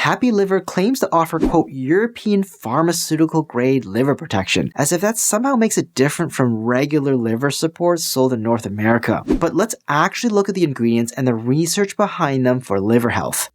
Happy Liver claims to offer, quote, European Pharmaceutical Grade Liver Protection, as if that somehow makes it different from regular liver support sold in North America. But let's actually look at the ingredients and the research behind them for liver health.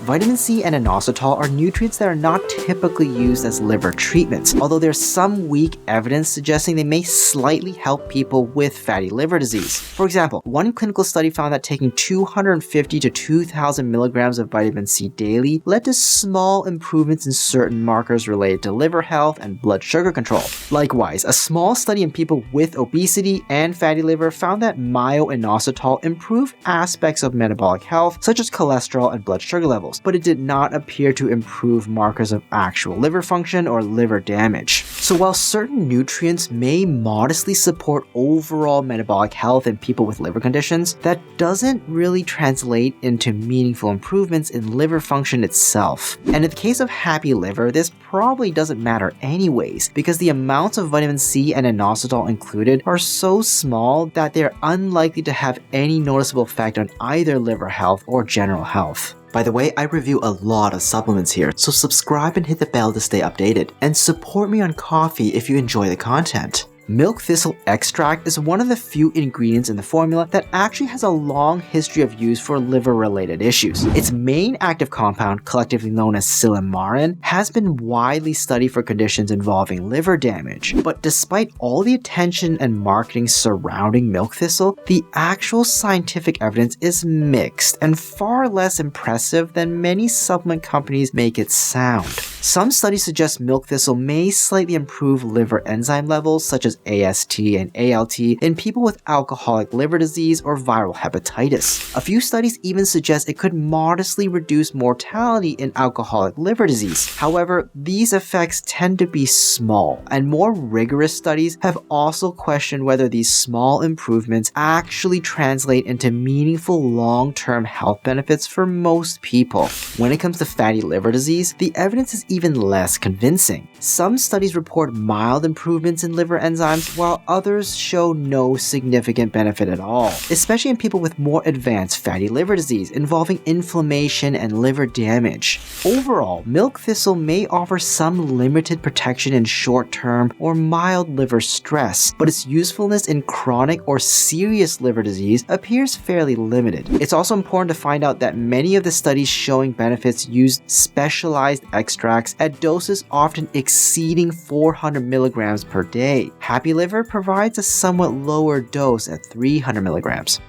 Vitamin C and inositol are nutrients that are not typically used as liver treatments, although there's some weak evidence suggesting they may slightly help people with fatty liver disease. For example, one clinical study found that taking 250 to 2,000 milligrams of vitamin C daily led to small improvements in certain markers related to liver health and blood sugar control. Likewise, a small study in people with obesity and fatty liver found that myo-inositol improved aspects of metabolic health, such as cholesterol and blood sugar levels, but it did not appear to improve markers of actual liver function or liver damage. So while certain nutrients may modestly support overall metabolic health in people with liver conditions, that doesn't really translate into meaningful improvements in liver function itself. And in the case of Happy Liver, this probably doesn't matter anyways, because the amounts of vitamin C and inositol included are so small that they're unlikely to have any noticeable effect on either liver health or general health. By the way, I review a lot of supplements here, so subscribe and hit the bell to stay updated, and support me on Ko-fi if you enjoy the content. Milk thistle extract is one of the few ingredients in the formula that actually has a long history of use for liver-related issues. Its main active compound, collectively known as silymarin, has been widely studied for conditions involving liver damage. But despite all the attention and marketing surrounding milk thistle, the actual scientific evidence is mixed and far less impressive than many supplement companies make it sound. Some studies suggest milk thistle may slightly improve liver enzyme levels such as AST and ALT in people with alcoholic liver disease or viral hepatitis. A few studies even suggest it could modestly reduce mortality in alcoholic liver disease. However, these effects tend to be small, and more rigorous studies have also questioned whether these small improvements actually translate into meaningful long-term health benefits for most people. When it comes to fatty liver disease, the evidence is even less convincing. Some studies report mild improvements in liver enzymes, while others show no significant benefit at all, especially in people with more advanced fatty liver disease involving inflammation and liver damage. Overall, milk thistle may offer some limited protection in short-term or mild liver stress, but its usefulness in chronic or serious liver disease appears fairly limited. It's also important to find out that many of the studies showing benefits used specialized extracts at doses often exceeding 400 milligrams per day. Happy Liver provides a somewhat lower dose at 300 milligrams.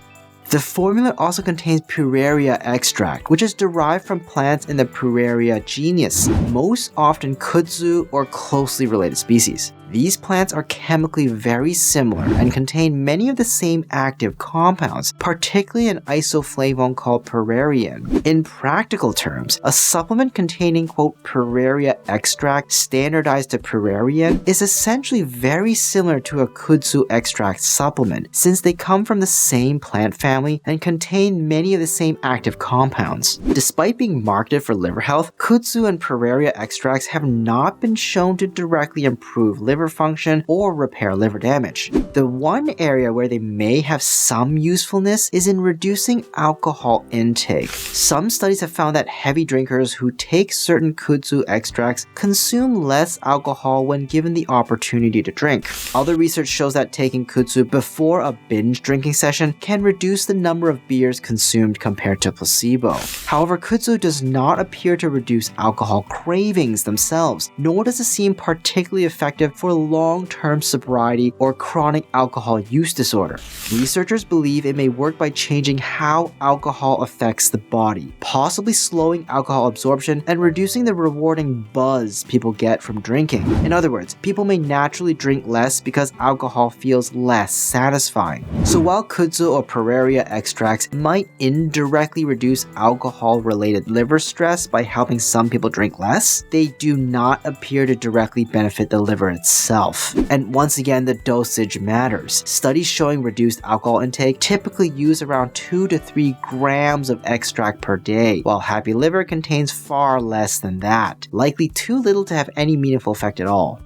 The formula also contains Pueraria Extract, which is derived from plants in the Pueraria genus, most often kudzu or closely related species. These plants are chemically very similar and contain many of the same active compounds, particularly an isoflavone called Puerarian. In practical terms, a supplement containing, quote, Pueraria extract standardized to Puerarian is essentially very similar to a kudzu extract supplement, since they come from the same plant family and contain many of the same active compounds. Despite being marketed for liver health, kudzu and Pueraria extracts have not been shown to directly improve liver function or repair liver damage. The one area where they may have some usefulness is in reducing alcohol intake. Some studies have found that heavy drinkers who take certain kudzu extracts consume less alcohol when given the opportunity to drink. Other research shows that taking kudzu before a binge drinking session can reduce the number of beers consumed compared to placebo. However, kudzu does not appear to reduce alcohol cravings themselves, nor does it seem particularly effective for long-term sobriety or chronic alcohol use disorder. Researchers believe it may work by changing how alcohol affects the body, possibly slowing alcohol absorption and reducing the rewarding buzz people get from drinking. In other words, people may naturally drink less because alcohol feels less satisfying. So while kudzu or Pueraria extracts might indirectly reduce alcohol-related liver stress by helping some people drink less, they do not appear to directly benefit the liver itself. And once again, the dosage matters. Studies showing reduced alcohol intake typically use around 2 to 3 grams of extract per day, while Happy Liver contains far less than that, likely too little to have any meaningful effect at all.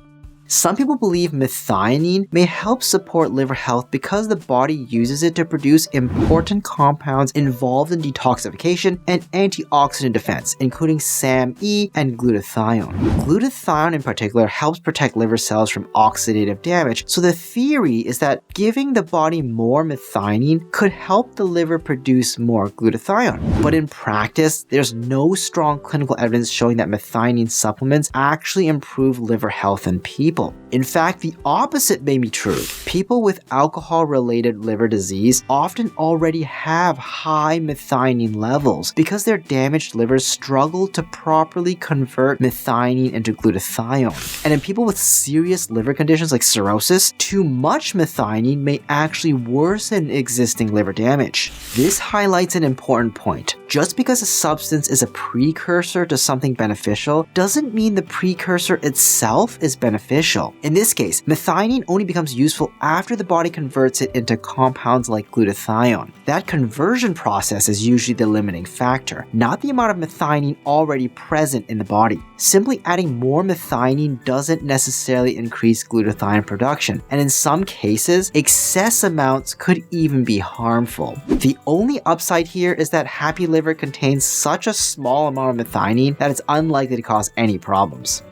Some people believe methionine may help support liver health because the body uses it to produce important compounds involved in detoxification and antioxidant defense, including SAMe and glutathione. Glutathione in particular helps protect liver cells from oxidative damage, so the theory is that giving the body more methionine could help the liver produce more glutathione. But in practice, there's no strong clinical evidence showing that methionine supplements actually improve liver health in people. In fact, the opposite may be true. People with alcohol-related liver disease often already have high methionine levels because their damaged livers struggle to properly convert methionine into glutathione. And in people with serious liver conditions like cirrhosis, too much methionine may actually worsen existing liver damage. This highlights an important point. Just because a substance is a precursor to something beneficial doesn't mean the precursor itself is beneficial. In this case, methionine only becomes useful after the body converts it into compounds like glutathione. That conversion process is usually the limiting factor, not the amount of methionine already present in the body. Simply adding more methionine doesn't necessarily increase glutathione production, and in some cases, excess amounts could even be harmful. The only upside here is that happy liver contains such a small amount of methionine that it's unlikely to cause any problems.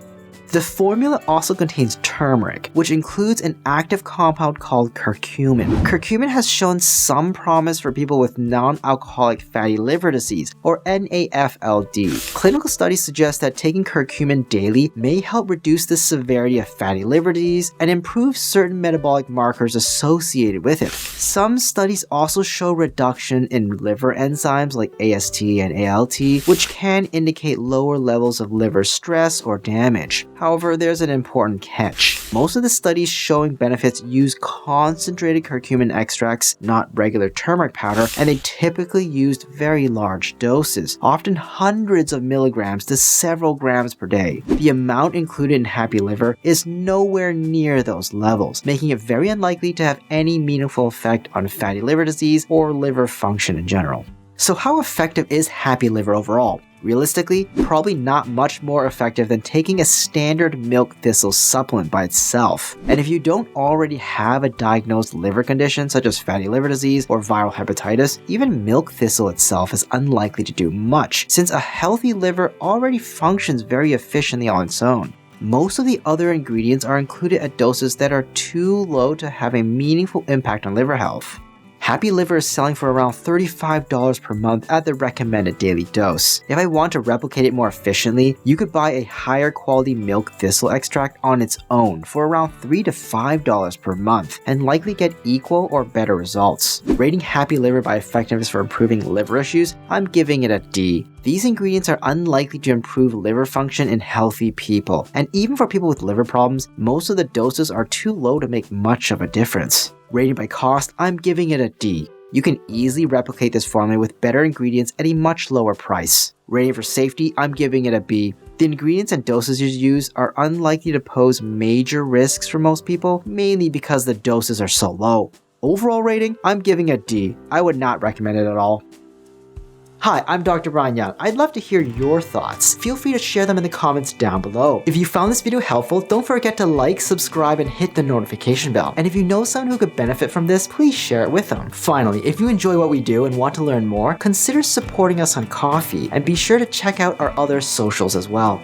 The formula also contains turmeric, which includes an active compound called curcumin. Curcumin has shown some promise for people with non-alcoholic fatty liver disease, or NAFLD. Clinical studies suggest that taking curcumin daily may help reduce the severity of fatty liver disease and improve certain metabolic markers associated with it. Some studies also show reduction in liver enzymes like AST and ALT, which can indicate lower levels of liver stress or damage. However, there's an important catch. Most of the studies showing benefits use concentrated curcumin extracts, not regular turmeric powder, and they typically used very large doses, often hundreds of milligrams to several grams per day. The amount included in happy liver is nowhere near those levels, making it very unlikely to have any meaningful effect on fatty liver disease or liver function in general. So how effective is happy liver overall? Realistically, probably not much more effective than taking a standard milk thistle supplement by itself. And if you don't already have a diagnosed liver condition such as fatty liver disease or viral hepatitis, even milk thistle itself is unlikely to do much, since a healthy liver already functions very efficiently on its own. Most of the other ingredients are included at doses that are too low to have a meaningful impact on liver health. Happy Liver is selling for around $35 per month at the recommended daily dose. If I want to replicate it more efficiently, you could buy a higher quality milk thistle extract on its own for around $3 to $5 per month and likely get equal or better results. Rating Happy Liver by effectiveness for improving liver issues, I'm giving it a D. These ingredients are unlikely to improve liver function in healthy people, and even for people with liver problems, most of the doses are too low to make much of a difference. Rating by cost, I'm giving it a D. You can easily replicate this formula with better ingredients at a much lower price. Rating for safety, I'm giving it a B. The ingredients and dosages used are unlikely to pose major risks for most people, mainly because the doses are so low. Overall rating, I'm giving a D. I would not recommend it at all. Hi, I'm Dr. Brian Young. I'd love to hear your thoughts. Feel free to share them in the comments down below. If you found this video helpful, don't forget to like, subscribe, and hit the notification bell. And if you know someone who could benefit from this, please share it with them. Finally, if you enjoy what we do and want to learn more, consider supporting us on Ko-fi, and be sure to check out our other socials as well.